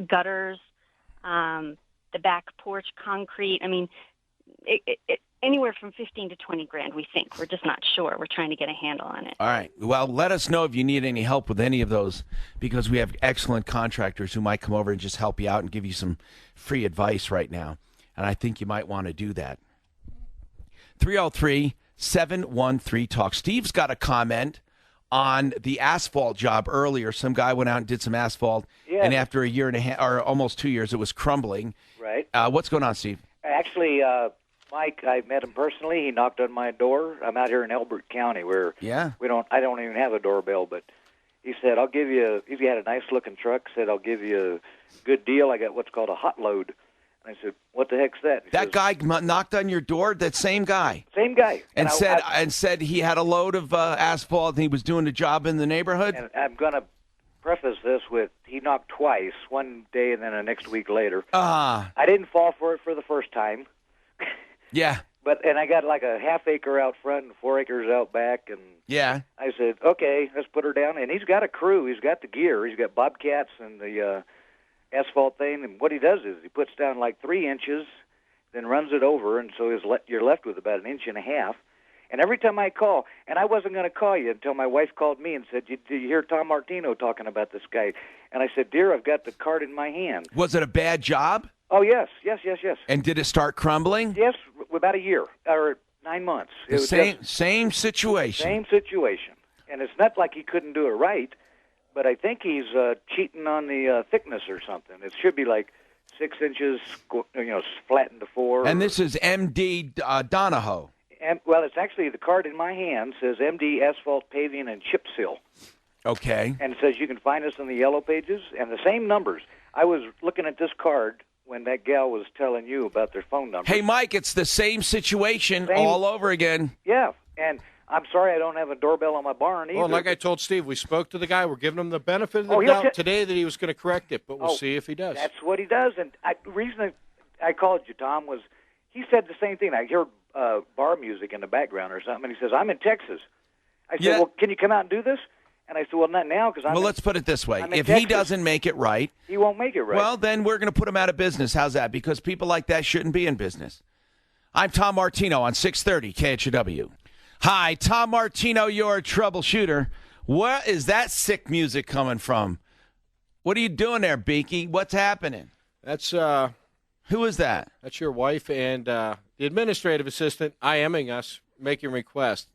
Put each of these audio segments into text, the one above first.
gutters, the back porch concrete. I mean, anywhere from 15 to 20 grand, we think. We're just not sure. We're trying to get a handle on it. All right. Well, let us know if you need any help with any of those, because we have excellent contractors who might come over and just help you out and give you some free advice right now. And I think you might want to do that. 303-713-TALK. Steve's got a comment on the asphalt job earlier. Some guy went out and did some asphalt, and after a year and a half, or almost 2 years, it was crumbling. Right. What's going on, Steve? Actually, Mike, I met him personally. He knocked on my door. I'm out here in Elbert County where I don't even have a doorbell, but he said, I'll give you, if you had a nice-looking truck, said, I'll give you a good deal. I got what's called a hot load. I said, what the heck's that? That guy knocked on your door? That same guy? Same guy. And said he had a load of asphalt and he was doing a job in the neighborhood? And I'm going to preface this with, he knocked twice, one day and then the next week later. I didn't fall for it for the first time. Yeah. And I got like a half acre out front and 4 acres out back. And I said, okay, let's put her down. And he's got a crew. He's got the gear. He's got bobcats and the asphalt thing, and what he does is he puts down like 3 inches, then runs it over, and so you're left with about 1.5 inches. And every time I call, and I wasn't going to call you until my wife called me and said, did you hear Tom Martino talking about this guy? And I said, dear, I've got the card in my hand. Was it a bad job? Oh, yes. And did it start crumbling? Yes, about a year, or 9 months. Same situation. Same situation. And it's not like he couldn't do it right, but I think he's cheating on the thickness or something. It should be like 6 inches, flattened to 4. And this is M.D. Donahoe. Well, it's actually, the card in my hand says M.D. Asphalt Paving and Chip Seal. Okay. And it says you can find us in the yellow pages, and the same numbers. I was looking at this card when that gal was telling you about their phone number. Hey, Mike, it's the same situation all over again. Yeah, and I'm sorry I don't have a doorbell on my barn either. Well, like I told Steve, we spoke to the guy. We're giving him the benefit of the doubt today that he was going to correct it, but we'll see if he does. That's what he does. And the reason I called you, Tom, was he said the same thing. I heard bar music in the background or something, and he says, I'm in Texas. I said, well, can you come out and do this? And I said, well, not now, because I'm let's put it this way. If he doesn't make it right, he won't make it right. Well, then we're going to put him out of business. How's that? Because people like that shouldn't be in business. I'm Tom Martino on 630 KHW. Hi, Tom Martino, you're a troubleshooter. Where is that sick music coming from? What are you doing there, Beaky? What's happening? That's who is that? That's your wife and the administrative assistant IMing us, making requests.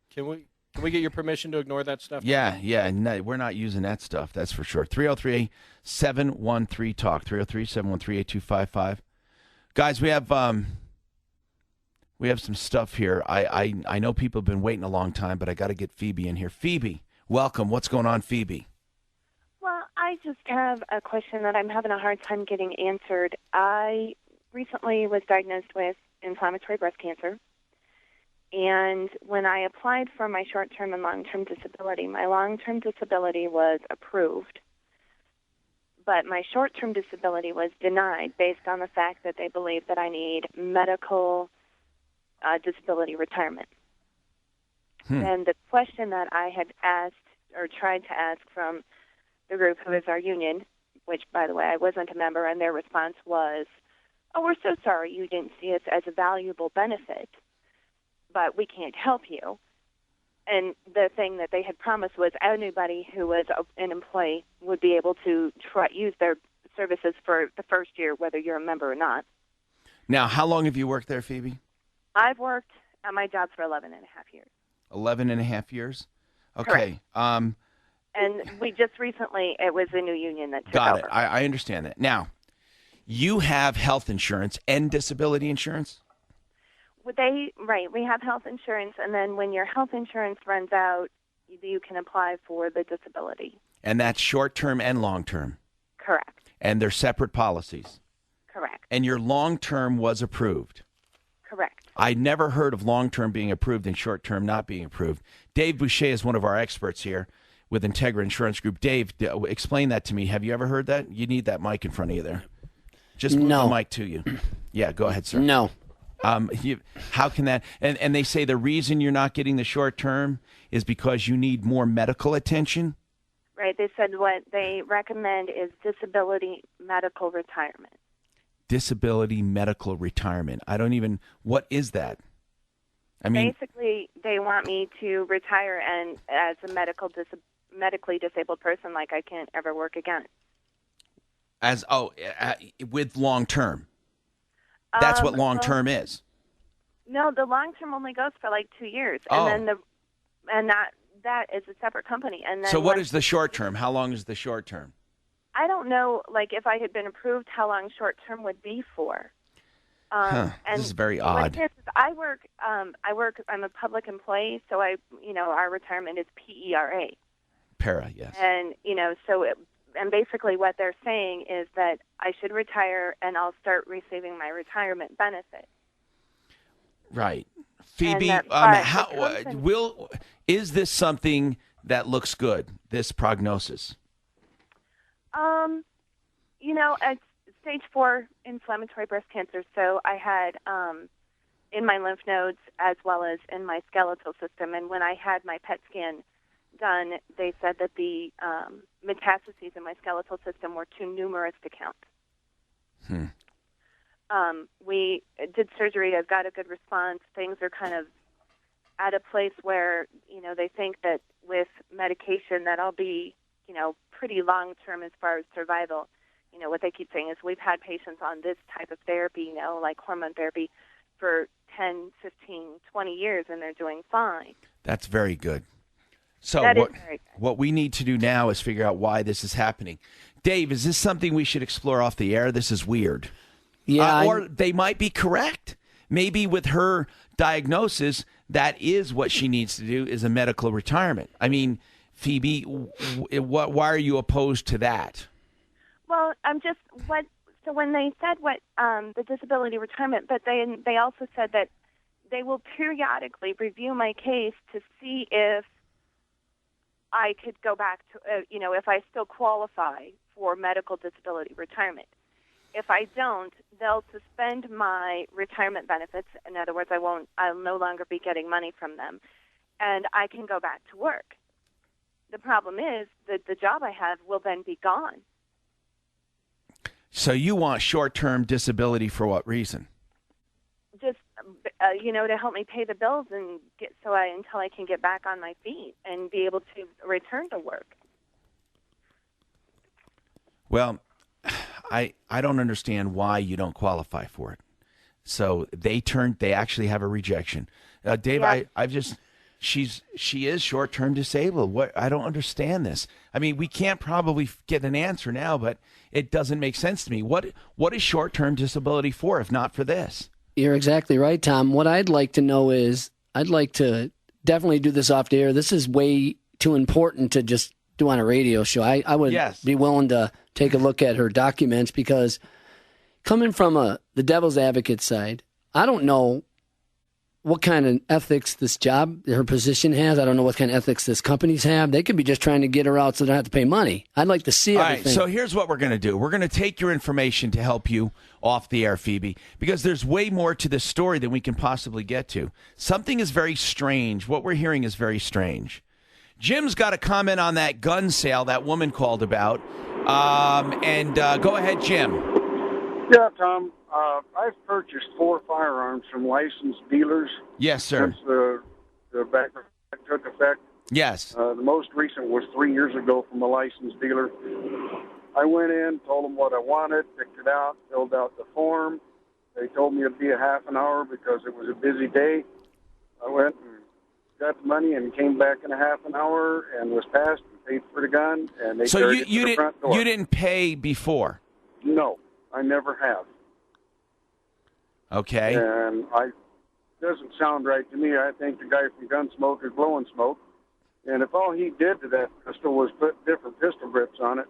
Can we get your permission to ignore that stuff? Yeah. No, we're not using that stuff, that's for sure. 303-713-TALK, 303-713-8255. Guys, we have some stuff here. I know people have been waiting a long time, but I got to get Phoebe in here. Phoebe, welcome. What's going on, Phoebe? Well, I just have a question that I'm having a hard time getting answered. I recently was diagnosed with inflammatory breast cancer. And when I applied for my short-term and long-term disability, my long-term disability was approved. But my short-term disability was denied based on the fact that they believe that I need medical disability retirement. And the question that I had asked or tried to ask from the group who is our union, which, by the way, I wasn't a member, and their response was, oh, we're so sorry you didn't see us as a valuable benefit, but we can't help you. And the thing that they had promised was anybody who was an employee would be able to use their services for the first year, whether you're a member or not. Now, how long have you worked there, Phoebe? I've worked at my job for 11 and a half years. 11 and a half years? Okay. Correct. And we just recently, it was a new union that took got over. it. I understand that. Now, you have health insurance and disability insurance? Right. We have health insurance, and then when your health insurance runs out, you can apply for the disability. And that's short-term and long-term? Correct. And they're separate policies? Correct. And your long-term was approved? Correct. I never heard of long-term being approved and short-term not being approved. Dave Boucher is one of our experts here with Integra Insurance Group. Dave, explain that to me. Have you ever heard that? You need that mic in front of you there. Just move the mic to you. Yeah, go ahead, sir. No. How can that? And they say the reason you're not getting the short-term is because you need more medical attention? right? They said what they recommend is disability medical retirement. Disability medical retirement. What is that? I mean, basically, they want me to retire and as a medically disabled person, like I can't ever work again. With long term. That's what long term is. No, the long term only goes for like 2 years, and then that is a separate company. And then so, what is the short term? How long is the short term? I don't know. Like, if I had been approved, how long short term would be for. And this is very odd. I work. I'm a public employee, so our retirement is PERA. Para, yes. And and basically what they're saying is that I should retire and I'll start receiving my retirement benefit. Right. Phoebe, is this something that looks good, this prognosis? It's stage 4 inflammatory breast cancer. So I had in my lymph nodes as well as in my skeletal system. And when I had my PET scan done, they said that the metastases in my skeletal system were too numerous to count. We did surgery. I've got a good response. Things are kind of at a place where, they think that with medication that I'll be, pretty long-term as far as survival. What they keep saying is we've had patients on this type of therapy, like hormone therapy, for 10, 15, 20 years, and they're doing fine. That's very good. So what we need to do now is figure out why this is happening. Dave, is this something we should explore off the air? This is weird. Yeah. Or they might be correct. Maybe with her diagnosis, that is what she needs to do, is a medical retirement. I mean, Phoebe, why are you opposed to that? Well, so when they said the disability retirement, but they also said that they will periodically review my case to see if I could go back to, if I still qualify for medical disability retirement. If I don't, they'll suspend my retirement benefits. In other words, I'll no longer be getting money from them, and I can go back to work. The problem is that the job I have will then be gone. So you want short-term disability for what reason? Just, to help me pay the bills and until I can get back on my feet and be able to return to work. Well, I don't understand why you don't qualify for it. So they actually have a rejection. Dave, yeah. She is short-term disabled. I don't understand this. I mean, we can't probably get an answer now, but it doesn't make sense to me. What is short-term disability for, if not for this? You're exactly right, Tom. What I'd like to know is, I'd like to definitely do this off the air. This is way too important to just do on a radio show. I would be willing to take a look at her documents, because coming from the devil's advocate side, I don't know what kind of ethics this job, her position has. I don't know what kind of ethics this companies have. They could be just trying to get her out so they don't have to pay money. I'd like to see everything. All right, so here's what we're going to do. We're going to take your information to help you off the air, Phoebe, because there's way more to this story than we can possibly get to. Something is very strange. What we're hearing is very strange. Jim's got a comment on that gun sale that woman called about. Go ahead, Jim. Yeah, Tom. I've purchased 4 firearms from licensed dealers. Yes, sir. Since the background took effect. Yes. The most recent was 3 years ago from a licensed dealer. I went in, told them what I wanted, picked it out, filled out the form. They told me it'd be a half an hour because it was a busy day. I went and got the money and came back in a half an hour and was passed and paid for the gun. And they carried it to the front door. You didn't pay before? No, I never have. Okay. And it doesn't sound right to me. I think the guy from Gunsmoke is blowing smoke. And if all he did to that pistol was put different pistol grips on it,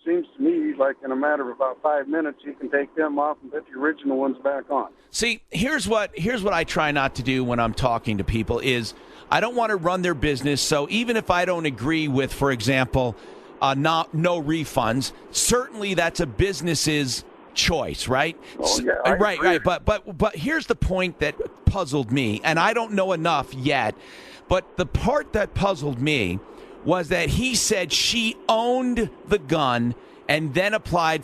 seems to me like in a matter of about 5 minutes he can take them off and put the original ones back on. See, here's what I try not to do when I'm talking to people is I don't want to run their business. So even if I don't agree with, for example, no refunds, certainly that's a business's choice, right? Oh, yeah, right. But here's the point that puzzled me, and I don't know enough yet, but the part that puzzled me was that he said she owned the gun and then applied for